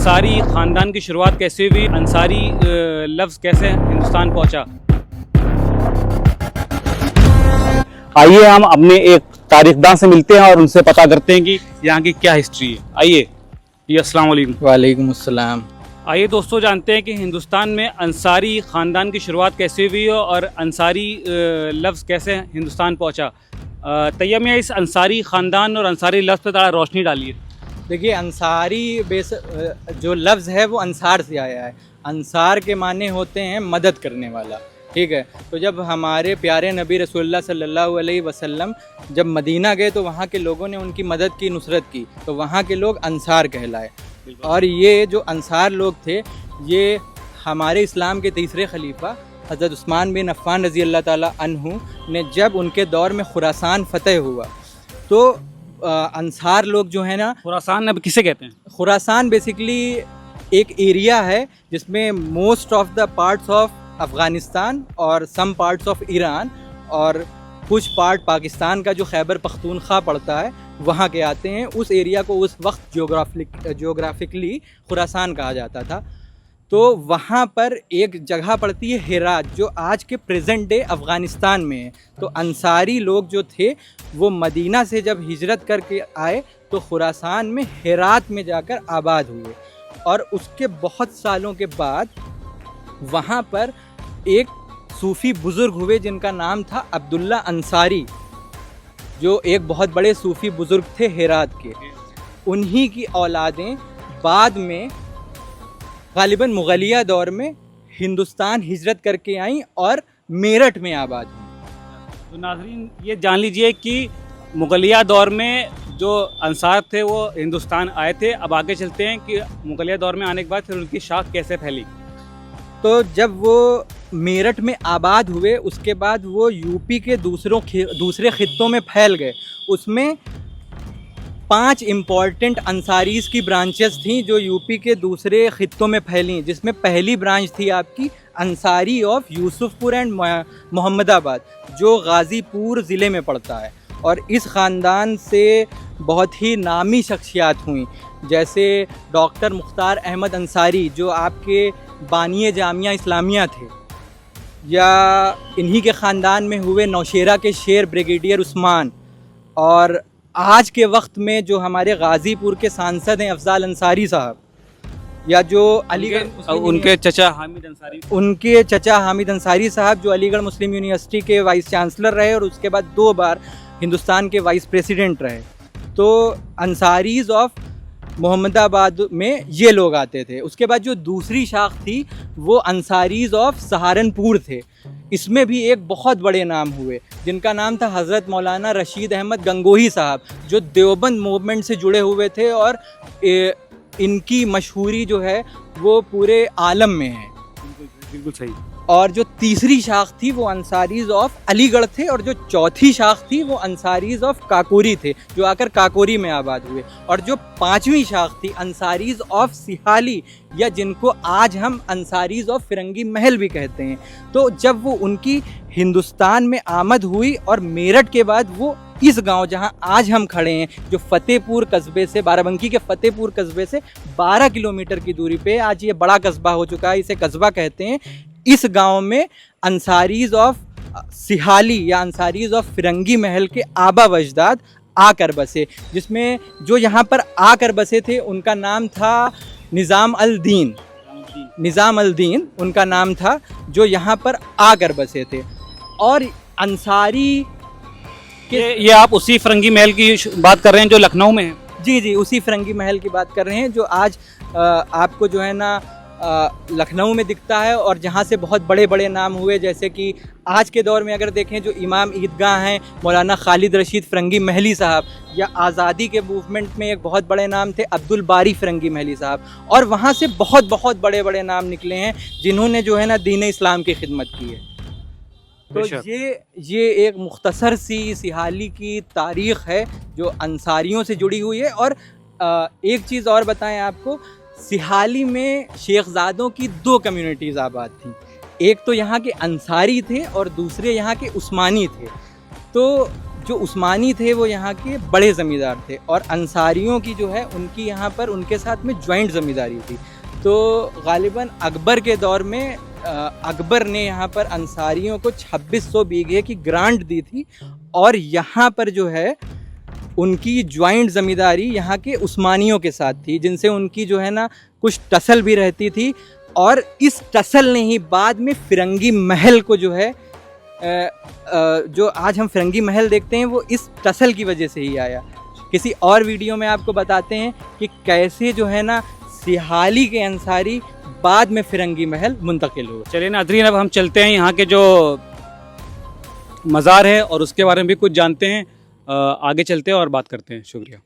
अंसारी ख़ानदान की शुरुआत कैसे हुई, अंसारी लफ्ज़ कैसे हिंदुस्तान पहुंचा। आइए हम अपने एक तारीखदान से मिलते हैं और उनसे पता करते हैं कि यहाँ की क्या हिस्ट्री है। आइए जी, अस्सलाम वालेकुम। वालेकुम अस्सलाम। आइए दोस्तों, जानते हैं कि हिंदुस्तान में अंसारी ख़ानदान की शुरुआत कैसे हुई और अंसारी लफ्ज़ कैसे हिंदुस्तान पहुंचा। तैयब में इस अंसारी ख़ानदान और अंसारी लफ्ज़ पर थोड़ा रोशनी डालिए। देखिए, अंसारी जो लफ्ज़ है वो अंसार से आया है। अंसार के माने होते हैं मदद करने वाला, ठीक है। तो जब हमारे प्यारे नबी रसूलुल्लाह सल्लल्लाहु अलैहि वसल्लम जब मदीना गए तो वहाँ के लोगों ने उनकी मदद की, नुसरत की, तो वहाँ के लोग अंसार कहलाए। और ये जो अंसार लोग थे, ये हमारे इस्लाम के तीसरे खलीफा हज़रत उस्मान बिन अफ़्फ़ान रज़ी अल्लाह ताला अन्हु ने जब उनके दौर में खुरासान फ़तह हुआ तो अंसार लोग जो है ना, खुरासान अब किसे कहते हैं? खुरासान बेसिकली एक एरिया है जिसमें most of the parts of Afghanistan और सम पार्ट्स ऑफ ईरान और कुछ पार्ट पाकिस्तान का जो खैबर पख्तूनख्वा पड़ता है वहाँ के आते हैं। उस एरिया को उस वक्त जोग्राफिकली खुरासान कहा जाता था। तो वहाँ पर एक जगह पड़ती है हेरात, जो आज के प्रेजेंट डे अफ़गानिस्तान में है। तो अंसारी लोग जो थे वो मदीना से जब हिजरत करके आए तो खुरासान में हेरात में जाकर आबाद हुए। और उसके बहुत सालों के बाद वहाँ पर एक सूफ़ी बुज़ुर्ग हुए जिनका नाम था अब्दुल्ला अंसारी, जो एक बहुत बड़े सूफ़ी बुज़ुर्ग थे हेरात के। उन्हीं की औलादें बाद में ग़ालिबन मुग़लिया दौर में हिंदुस्तान हिजरत करके आईं और मेरठ में आबाद हुईं। तो नाज़रीन, ये जान लीजिए कि मुग़लिया दौर में जो अंसार थे वो हिंदुस्तान आए थे। अब आगे चलते हैं कि मुग़लिया दौर में आने के बाद फिर उनकी शाख कैसे फैली। तो जब वो मेरठ में आबाद हुए उसके बाद वो यूपी के दूसरे ख़ित्तों में फैल गए। उसमें 5 इम्पॉर्टेंट अंसारीज़ की ब्रांचेस थीं जो यूपी के दूसरे ख़ित्तों में फैलीं, जिसमें पहली ब्रांच थी आपकी अंसारी ऑफ यूसुफपुर एंड मोहम्मदाबाद, जो गाज़ीपुर ज़िले में पड़ता है। और इस ख़ानदान से बहुत ही नामी शख्सियात हुई, जैसे डॉक्टर मुख्तार अहमद अंसारी जो आपके बानिए जामिया इस्लामिया थे, या इन्हीं के ख़ानदान में हुए नौशेरा के शेर ब्रिगेडियर उस्मान, और आज के वक्त में जो हमारे गाज़ीपुर के सांसद हैं अफजाल अंसारी साहब, या जो अलीगढ़ उनके चचा हामिद अंसारी साहब जो अलीगढ़ मुस्लिम यूनिवर्सिटी के वाइस चांसलर रहे और उसके बाद 2 बार हिंदुस्तान के वाइस प्रेसिडेंट रहे। तो अंसारीज़ ऑफ मोहम्मदाबाद में ये लोग आते थे। उसके बाद जो दूसरी शाख थी वो अंसारीज़ ऑफ सहारनपुर थे। इसमें भी एक बहुत बड़े नाम हुए जिनका नाम था हज़रत मौलाना रशीद अहमद गंगोही साहब, जो देवबंद मूवमेंट से जुड़े हुए थे और इनकी मशहूरी जो है वो पूरे आलम में है। बिल्कुल सही। और जो तीसरी शाख थी वो अंसारीज़ ऑफ अलीगढ़ थे, और जो चौथी शाख थी वो अंसारीज़ ऑफ काकोरी थे, जो आकर काकोरी में आबाद हुए। और जो 5वीं शाख थी अंसारीज़ ऑफ सिहाली, या जिनको आज हम अंसारीज़ ऑफ फिरंगी महल भी कहते हैं। तो जब वो उनकी हिंदुस्तान में आमद हुई और मेरठ के बाद वो इस गांव जहां आज हम खड़े हैं, जो फतेहपुर कस्बे से, बाराबंकी के फतेहपुर कस्बे से 12 किलोमीटर की दूरी पे, आज ये बड़ा कस्बा हो चुका है, इसे कस्बा कहते हैं। इस गांव में अंसारीज़ ऑफ सिहाली या अंसारीज़ ऑफ फिरंगी महल के आबा वजदाद आकर बसे, जिसमें जो यहाँ पर आकर बसे थे उनका नाम था निज़ाम अल दीन उनका नाम था, जो यहाँ पर आकर बसे थे। और अंसारी ये आप उसी फिरंगी महल की बात कर रहे हैं जो लखनऊ में है? जी, उसी फिरंगी महल की बात कर रहे हैं जो आज आपको जो है ना लखनऊ में दिखता है, और जहाँ से बहुत बड़े बड़े नाम हुए, जैसे कि आज के दौर में अगर देखें जो इमाम ईदगाह हैं मौलाना खालिद रशीद फिरंगी महली साहब, या आज़ादी के मूवमेंट में एक बहुत बड़े नाम थे अब्दुल बारी फिरंगी महली साहब। और वहाँ से बहुत बड़े बड़े नाम निकले हैं जिन्होंने जो है ना दीन इस्लाम की खिदमत की है। तो ये एक मुख्तसर सी सिहाली की तारीख़ है जो अंसारियों से जुड़ी हुई है। और एक चीज़ और बताएं आपको, सिहाली में शेखज़ादों की 2 कम्युनिटीज़ आबाद थीं। एक तो यहाँ के अंसारी थे और दूसरे यहाँ के उस्मानी थे। तो जो उस्मानी थे वो यहाँ के बड़े ज़मींदार थे और अंसारियों की जो है उनकी यहाँ पर उनके साथ में जॉइंट ज़मींदारी थी। तो गालिबन अकबर के दौर में अकबर ने यहाँ पर अंसारियों को 2600 बीघे की ग्रांट दी थी और यहाँ पर जो है उनकी जॉइंट ज़मींदारी यहाँ के उस्मानियों के साथ थी, जिनसे उनकी जो है ना कुछ टसल भी रहती थी। और इस टसल ने ही बाद में फिरंगी महल को जो है जो आज हम फिरंगी महल देखते हैं वो इस टसल की वजह से ही आया। किसी और वीडियो में आपको बताते हैं कि कैसे जो है ना सिहाली के अंसारी बाद में फिरंगी महल मुंतकिल हुए। चलिए नाज़रीन, अब हम चलते हैं यहाँ के जो मज़ार है और उसके बारे में भी कुछ जानते हैं। आगे चलते हैं और बात करते हैं। शुक्रिया।